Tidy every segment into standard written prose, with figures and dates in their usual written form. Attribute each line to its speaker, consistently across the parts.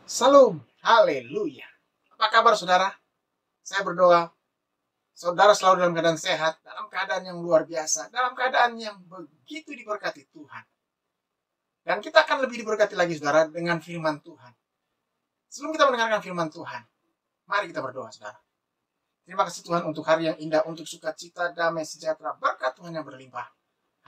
Speaker 1: Salam, haleluya. Apa kabar saudara? Saya berdoa, saudara selalu dalam keadaan sehat, dalam keadaan yang luar biasa, dalam keadaan yang begitu diberkati Tuhan. Dan kita akan lebih diberkati lagi saudara dengan firman Tuhan. Sebelum kita mendengarkan firman Tuhan, mari kita berdoa saudara. Terima kasih Tuhan untuk hari yang indah, untuk sukacita, damai, sejahtera, berkat Tuhan yang berlimpah.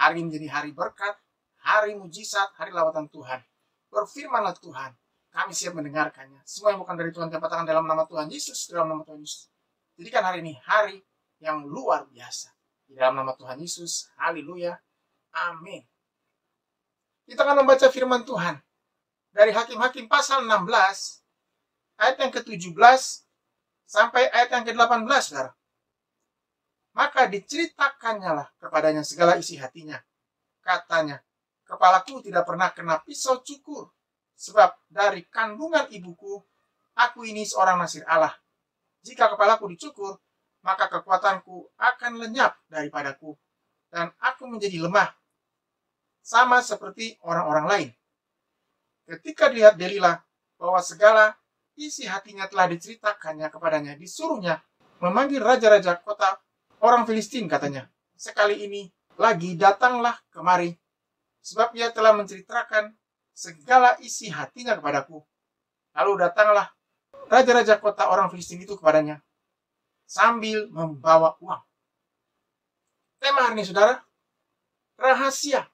Speaker 1: Hari ini menjadi hari berkat, hari mujizat, hari lawatan Tuhan. Berfirmanlah Tuhan, kami siap mendengarkannya. Semua yang bukan dari Tuhan kita katakan dalam nama Tuhan Yesus, dalam nama Tuhan Yesus. Jadikan hari ini hari yang luar biasa. Di dalam nama Tuhan Yesus, haleluya, amin. Kita akan membaca firman Tuhan dari Hakim-Hakim pasal 16, ayat yang ke-17 sampai ayat yang ke-18, saudara. Maka diceritakannya lah kepadanya segala isi hatinya. Katanya, kepalaku tidak pernah kena pisau cukur, sebab dari kandungan ibuku, aku ini seorang nasir Allah. Jika kepalaku dicukur, maka kekuatanku akan lenyap daripadaku, dan aku menjadi lemah, sama seperti orang-orang lain. Ketika dilihat Delila bahwa segala isi hatinya telah diceritakannya kepadanya, disuruhnya memanggil raja-raja kota orang Filistin, katanya. Sekali ini lagi datanglah kemari, sebab ia telah menceritakan segala isi hatinya kepadaku. Lalu datanglah raja-raja kota orang Filistin itu kepadanya, sambil membawa uang. Tema hari ini, saudara, rahasia.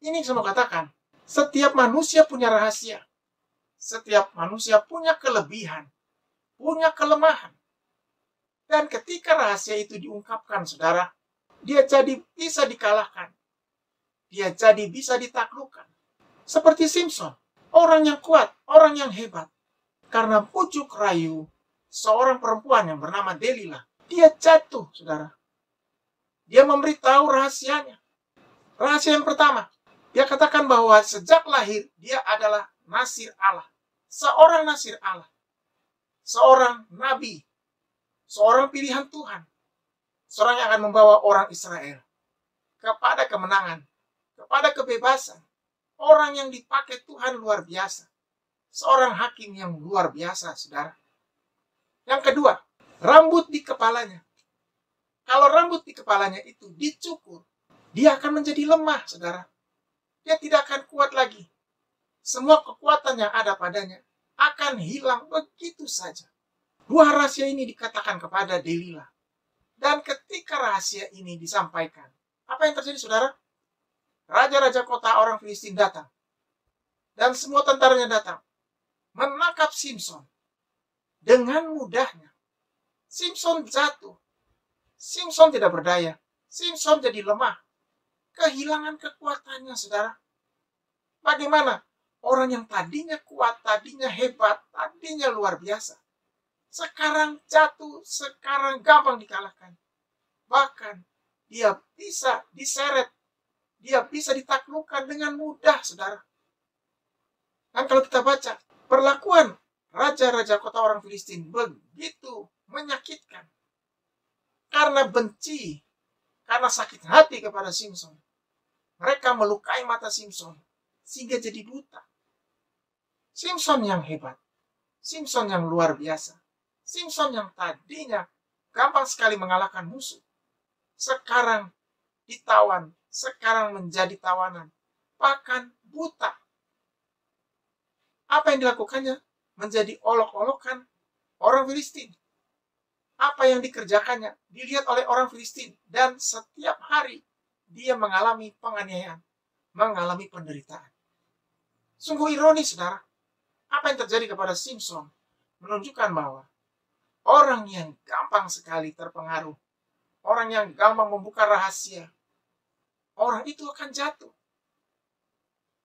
Speaker 1: Ini saya mau katakan, setiap manusia punya rahasia. Setiap manusia punya kelebihan, punya kelemahan. Dan ketika rahasia itu diungkapkan, saudara, dia jadi bisa dikalahkan. Dia jadi bisa ditaklukkan. Seperti Simpson, orang yang kuat, orang yang hebat. Karena pujuk rayu seorang perempuan yang bernama Delila, dia jatuh, saudara. Dia memberitahu rahasianya. Rahasia yang pertama, dia katakan bahwa sejak lahir dia adalah nasir Allah. Seorang nasir Allah. Seorang nabi. Seorang pilihan Tuhan. Seorang yang akan membawa orang Israel kepada kemenangan, kepada kebebasan. Orang yang dipakai Tuhan luar biasa. Seorang hakim yang luar biasa, saudara. Yang kedua, rambut di kepalanya. Kalau rambut di kepalanya itu dicukur, dia akan menjadi lemah, saudara. Dia tidak akan kuat lagi. Semua kekuatan yang ada padanya akan hilang begitu saja. Dua rahasia ini dikatakan kepada Delila. Dan ketika rahasia ini disampaikan, apa yang terjadi, saudara? Raja-raja kota orang Filistin datang. Dan semua tentaranya datang. Menangkap Simpson. Dengan mudahnya. Simpson jatuh. Simpson tidak berdaya. Simpson jadi lemah. Kehilangan kekuatannya, saudara. Bagaimana? Orang yang tadinya kuat, tadinya hebat, tadinya luar biasa. Sekarang jatuh, sekarang gampang dikalahkan. Bahkan dia bisa diseret. Dia bisa ditaklukkan dengan mudah, saudara. Dan kalau kita baca, perlakuan raja-raja kota orang Filistin begitu menyakitkan. Karena benci, karena sakit hati kepada Simpson. Mereka melukai mata Simpson, sehingga jadi buta. Simpson yang hebat. Simpson yang luar biasa. Simpson yang tadinya gampang sekali mengalahkan musuh. Sekarang ditawan. Sekarang menjadi tawanan. Bahkan buta. Apa yang dilakukannya? Menjadi olok-olokan orang Filistin. Apa yang dikerjakannya? Dilihat oleh orang Filistin. Dan setiap hari dia mengalami penganiayaan. Mengalami penderitaan. Sungguh ironis, saudara. Apa yang terjadi kepada Simpson menunjukkan bahwa orang yang gampang sekali terpengaruh, orang yang gampang membuka rahasia, orang itu akan jatuh.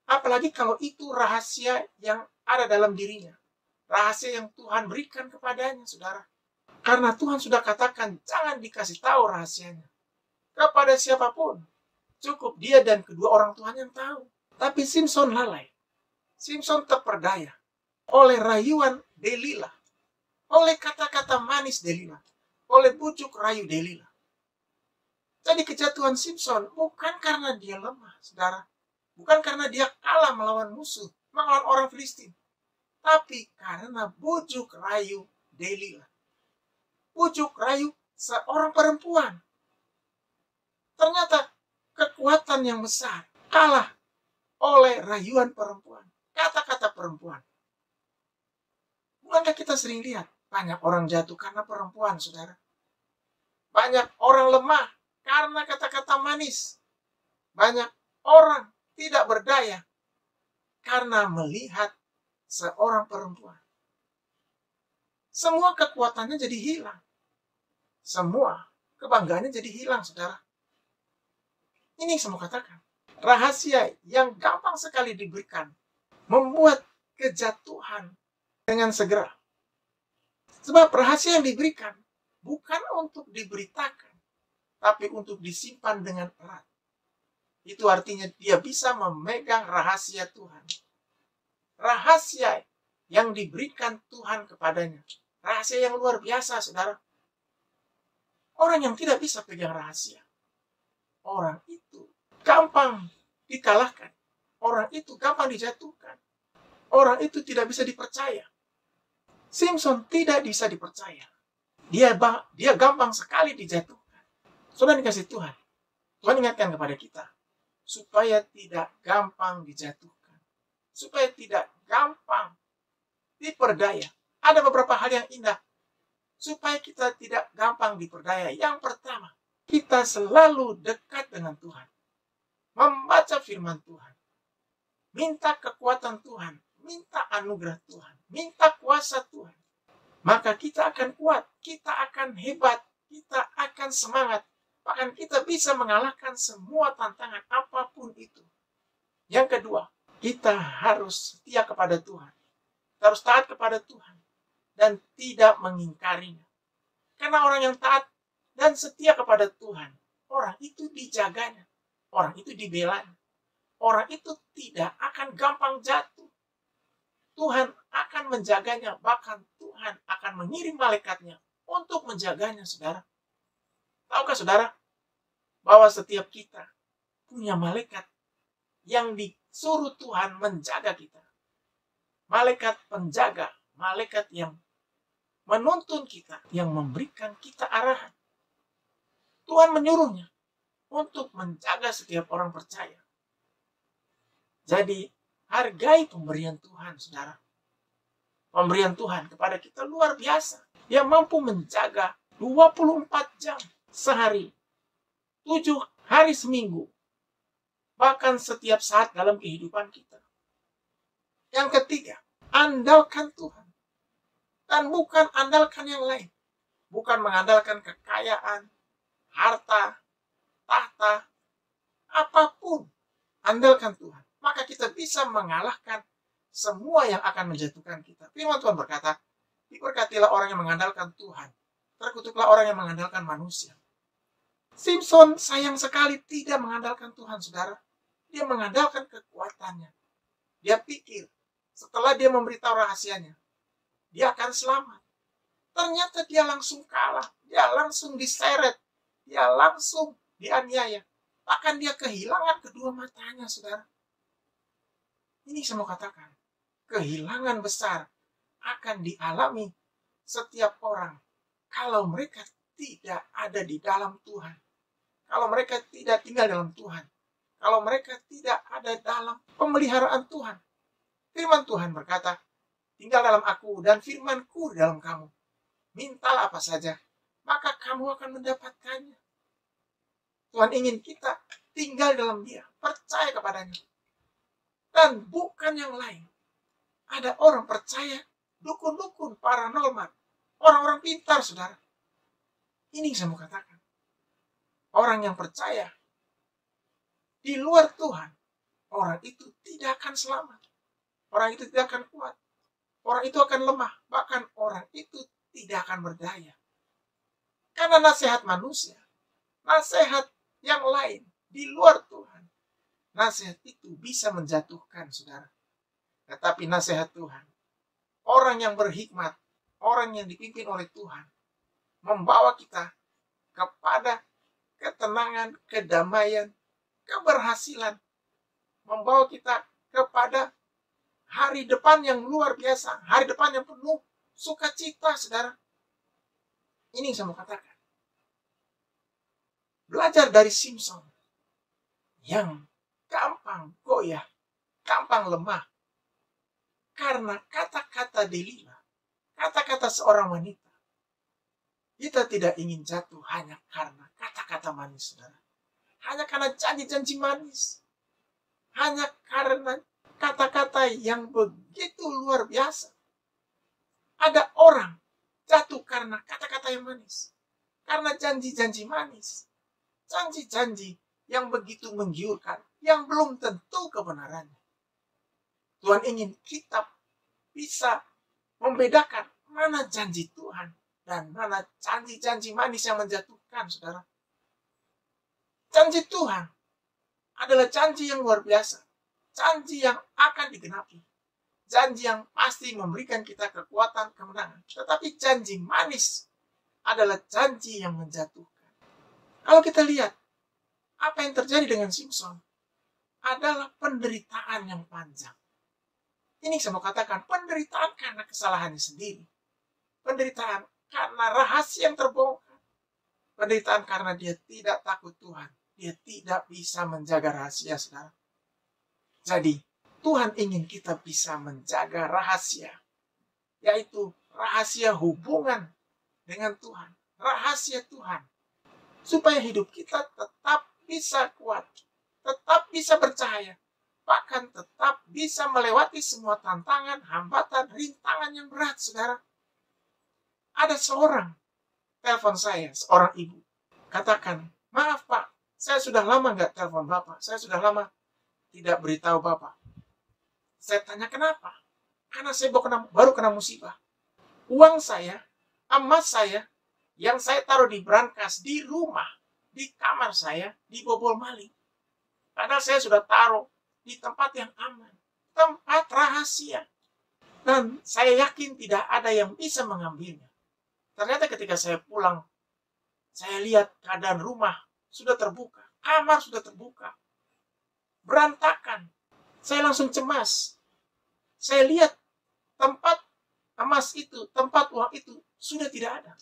Speaker 1: Apalagi kalau itu rahasia yang ada dalam dirinya. Rahasia yang Tuhan berikan kepadanya, saudara. Karena Tuhan sudah katakan, jangan dikasih tahu rahasianya kepada siapapun. Cukup dia dan kedua orang Tuhan yang tahu. Tapi Simpson lalai. Simpson terperdaya oleh rayuan Delila. Oleh kata-kata manis Delila. Oleh bujuk rayu Delila. Jadi kejatuhan Simpson bukan karena dia lemah, saudara. Bukan karena dia kalah melawan musuh, melawan orang Filistin. tapi karena bujuk rayu Delila. Bujuk rayu seorang perempuan. Ternyata kekuatan yang besar kalah oleh rayuan perempuan, kata-kata perempuan. Bukankah kita sering lihat banyak orang jatuh karena perempuan, saudara? Banyak orang lemah karena kata-kata manis. Banyak orang tidak berdaya karena melihat seorang perempuan. Semua kekuatannya jadi hilang. Semua kebanggaannya jadi hilang, saudara. Ini yang saya mau katakan. Rahasia yang gampang sekali diberikan membuat kejatuhan dengan segera. Sebab rahasia yang diberikan bukan untuk diberitakan, tapi untuk disimpan dengan erat. Itu artinya dia bisa memegang rahasia Tuhan. Rahasia yang diberikan Tuhan kepadanya. Rahasia yang luar biasa, saudara. Orang yang tidak bisa pegang rahasia, orang itu gampang dikalahkan. Orang itu gampang dijatuhkan. Orang itu tidak bisa dipercaya. Simpson tidak bisa dipercaya. Dia gampang sekali dijatuhkan. Saudara dikasih Tuhan. Tuhan ingatkan kepada kita. Supaya tidak gampang dijatuhkan. Supaya tidak gampang diperdaya. Ada beberapa hal yang indah. Supaya kita tidak gampang diperdaya. Yang pertama, kita selalu dekat dengan Tuhan. Membaca firman Tuhan. Minta kekuatan Tuhan. Minta anugerah Tuhan, minta kuasa Tuhan, maka kita akan kuat, kita akan hebat, kita akan semangat, bahkan kita bisa mengalahkan semua tantangan apapun itu. Yang kedua, kita harus setia kepada Tuhan, kita harus taat kepada Tuhan, dan tidak mengingkarinya. Karena orang yang taat dan setia kepada Tuhan, orang itu dijaganya, orang itu dibelanya, orang itu tidak akan gampang jatuh. Tuhan akan menjaganya, bahkan Tuhan akan mengirim malaikatnya untuk menjaganya, saudara. Tahukah saudara bahwa setiap kita punya malaikat yang disuruh Tuhan menjaga kita. Malaikat penjaga, malaikat yang menuntun kita, yang memberikan kita arahan. Tuhan menyuruhnya untuk menjaga setiap orang percaya. Jadi, hargai pemberian Tuhan, saudara. Pemberian Tuhan kepada kita luar biasa. Dia mampu menjaga 24 jam sehari, 7 hari seminggu, bahkan setiap saat dalam kehidupan kita. Yang ketiga, andalkan Tuhan. Dan bukan andalkan yang lain. Bukan mengandalkan kekayaan, harta, tahta, apapun. Andalkan Tuhan. Maka kita bisa mengalahkan semua yang akan menjatuhkan kita. Firman Tuhan berkata, diberkatilah orang yang mengandalkan Tuhan. Terkutuklah orang yang mengandalkan manusia. Simpson sayang sekali tidak mengandalkan Tuhan, saudara. Dia mengandalkan kekuatannya. Dia pikir, setelah dia memberitahu rahasianya, dia akan selamat. Ternyata dia langsung kalah. Dia langsung diseret. Dia langsung dianiaya. Bahkan dia kehilangan kedua matanya, saudara. Ini saya mau katakan, kehilangan besar akan dialami setiap orang kalau mereka tidak ada di dalam Tuhan. Kalau mereka tidak tinggal dalam Tuhan. Kalau mereka tidak ada dalam pemeliharaan Tuhan. Firman Tuhan berkata, tinggal dalam aku dan firmanku dalam kamu. Mintalah apa saja, maka kamu akan mendapatkannya. Tuhan ingin kita tinggal dalam Dia, percaya kepadanya. Dan bukan yang lain. Ada orang percaya, dukun-dukun, paranormal, orang-orang pintar, saudara. Ini yang saya mau katakan. Orang yang percaya di luar Tuhan, orang itu tidak akan selamat. Orang itu tidak akan kuat. Orang itu akan lemah. Bahkan orang itu tidak akan berdaya. Karena nasihat manusia, nasihat yang lain di luar Tuhan, nasihat itu bisa menjatuhkan, saudara. Tetapi nasihat Tuhan, orang yang berhikmat, orang yang dipimpin oleh Tuhan, membawa kita kepada ketenangan, kedamaian, keberhasilan, membawa kita kepada hari depan yang luar biasa, hari depan yang penuh sukacita, saudara. Ini yang saya mau katakan. Belajar dari Simson yang gampang goyah, gampang lemah. Karena kata-kata Delila, kata-kata seorang wanita. Kita tidak ingin jatuh hanya karena kata-kata manis, saudara. Hanya karena janji-janji manis. Hanya karena kata-kata yang begitu luar biasa. Ada orang jatuh karena kata-kata yang manis. Karena janji-janji manis. Janji-janji yang begitu menggiurkan. Yang belum tentu kebenarannya. Tuhan ingin kita bisa membedakan mana janji Tuhan dan mana janji-janji manis yang menjatuhkan, saudara. Janji Tuhan adalah janji yang luar biasa. Janji yang akan digenapi. Janji yang pasti memberikan kita kekuatan, kemenangan. Tetapi janji manis adalah janji yang menjatuhkan. Kalau kita lihat, apa yang terjadi dengan Simson adalah penderitaan yang panjang. Ini saya mau katakan, penderitaan karena kesalahannya sendiri. Penderitaan karena rahasia yang terbongkar. Penderitaan karena dia tidak takut Tuhan. Dia tidak bisa menjaga rahasia, saudara. Jadi, Tuhan ingin kita bisa menjaga rahasia. Yaitu rahasia hubungan dengan Tuhan. Rahasia Tuhan. Supaya hidup kita tetap bisa kuat. Tetap bisa bercahaya. Bahkan tetap bisa melewati semua tantangan, hambatan, rintangan yang berat, saudara. Ada seorang telepon saya, seorang ibu. Katakan, maaf Pak, saya sudah lama nggak telepon Bapak. Saya sudah lama tidak beritahu Bapak. Saya tanya kenapa? Karena saya baru kena musibah. Uang saya, emas saya, yang saya taruh di brankas, di rumah, di kamar saya, dibobol maling. Padahal saya sudah taruh di tempat yang aman. Tempat rahasia. Dan saya yakin tidak ada yang bisa mengambilnya. Ternyata ketika saya pulang, saya lihat keadaan rumah sudah terbuka. Kamar sudah terbuka. Berantakan. Saya langsung cemas. Saya lihat tempat emas itu, tempat uang itu sudah tidak ada.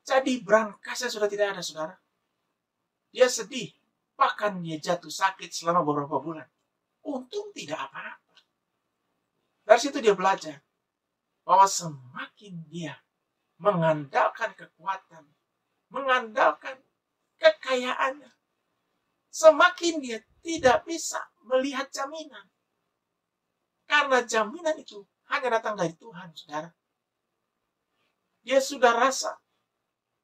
Speaker 1: Jadi brankasnya sudah tidak ada, saudara. Dia sedih. Bahkan dia jatuh sakit selama beberapa bulan. Untung tidak apa-apa. Dari situ dia belajar bahwa semakin dia mengandalkan kekuatan, mengandalkan kekayaannya, semakin dia tidak bisa melihat jaminan. Karena jaminan itu hanya datang dari Tuhan, saudara. Dia sudah rasa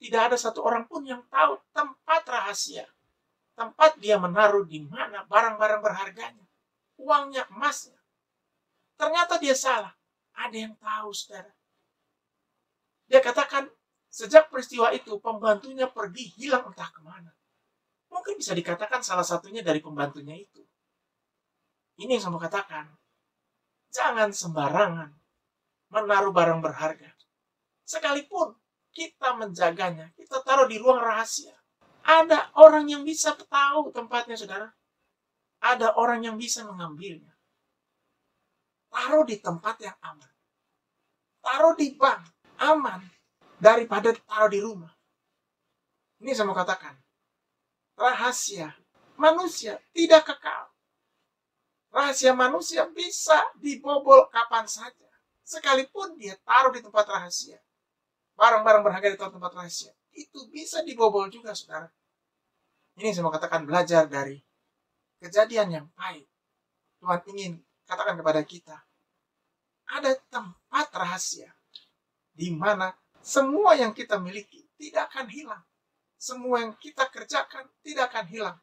Speaker 1: tidak ada satu orang pun yang tahu tempat rahasia. Tempat dia menaruh di mana barang-barang berharganya. Uangnya, emasnya. Ternyata dia salah. Ada yang tahu, saudara. Dia katakan, sejak peristiwa itu, pembantunya pergi hilang entah kemana. Mungkin bisa dikatakan salah satunya dari pembantunya itu. Ini yang saya mau katakan. Jangan sembarangan menaruh barang berharga. Sekalipun kita menjaganya, kita taruh di ruang rahasia. Ada orang yang bisa tahu tempatnya, saudara. Ada orang yang bisa mengambilnya. Taruh di tempat yang aman. Taruh di bank, aman. Daripada taruh di rumah. Ini saya mau katakan. Rahasia manusia tidak kekal. Rahasia manusia bisa dibobol kapan saja. Sekalipun dia taruh di tempat rahasia. Barang-barang berharga di tempat rahasia. Itu bisa dibobol juga, saudara. Ini saya mau katakan belajar dari kejadian yang pahit. Tuhan ingin katakan kepada kita. Ada tempat rahasia. Di mana semua yang kita miliki tidak akan hilang. Semua yang kita kerjakan tidak akan hilang.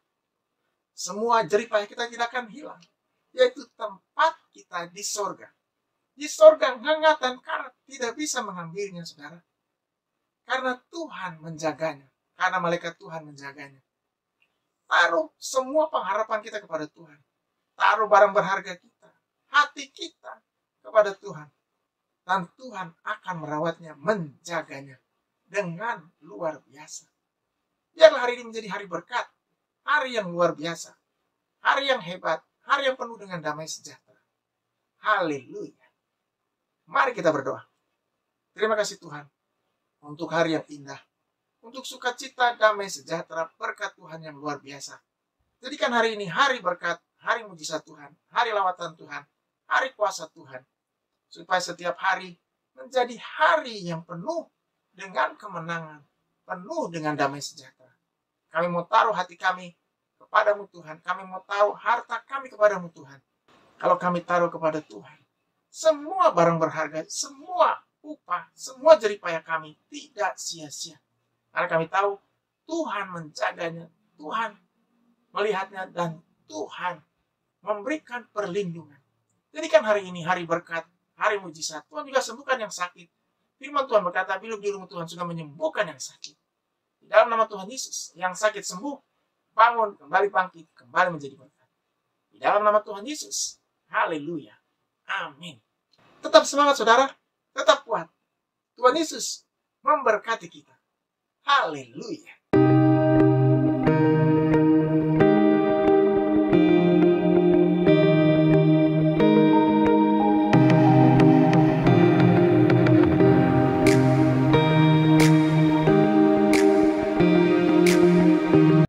Speaker 1: Semua jeripaya kita tidak akan hilang. Yaitu tempat kita di sorga. Di sorga hangat dan karat tidak bisa mengambilnya, saudara. Karena Tuhan menjaganya. Karena malaikat Tuhan menjaganya. Taruh semua pengharapan kita kepada Tuhan. Taruh barang berharga kita. Hati kita kepada Tuhan. Dan Tuhan akan merawatnya, menjaganya. Dengan luar biasa. Biarlah hari ini menjadi hari berkat. Hari yang luar biasa. Hari yang hebat. Hari yang penuh dengan damai sejahtera. Haleluya. Mari kita berdoa. Terima kasih Tuhan untuk hari yang indah, untuk sukacita, damai, sejahtera, berkat Tuhan yang luar biasa. Jadikan hari ini hari berkat, hari mujizat Tuhan, hari lawatan Tuhan, hari kuasa Tuhan. Supaya setiap hari menjadi hari yang penuh dengan kemenangan, penuh dengan damai sejahtera. Kami mau taruh hati kami kepadamu Tuhan. Kami mau taruh harta kami kepadamu Tuhan. Kalau kami taruh kepada Tuhan, semua barang berharga, semua upah, semua jeripaya kami tidak sia-sia. Karena kami tahu Tuhan menjaganya, Tuhan melihatnya, dan Tuhan memberikan perlindungan. Jadikan hari ini hari berkat, hari mujizat. Tuhan juga sembuhkan yang sakit. Firman Tuhan berkata, bilur-bilur Tuhan sudah menyembuhkan yang sakit. Di dalam nama Tuhan Yesus, yang sakit sembuh, bangun, kembali bangkit, kembali menjadi berkat. Di dalam nama Tuhan Yesus. Haleluya. Amin. Tetap semangat saudara, tetap kuat. Tuhan Yesus memberkati kita. Haleluya.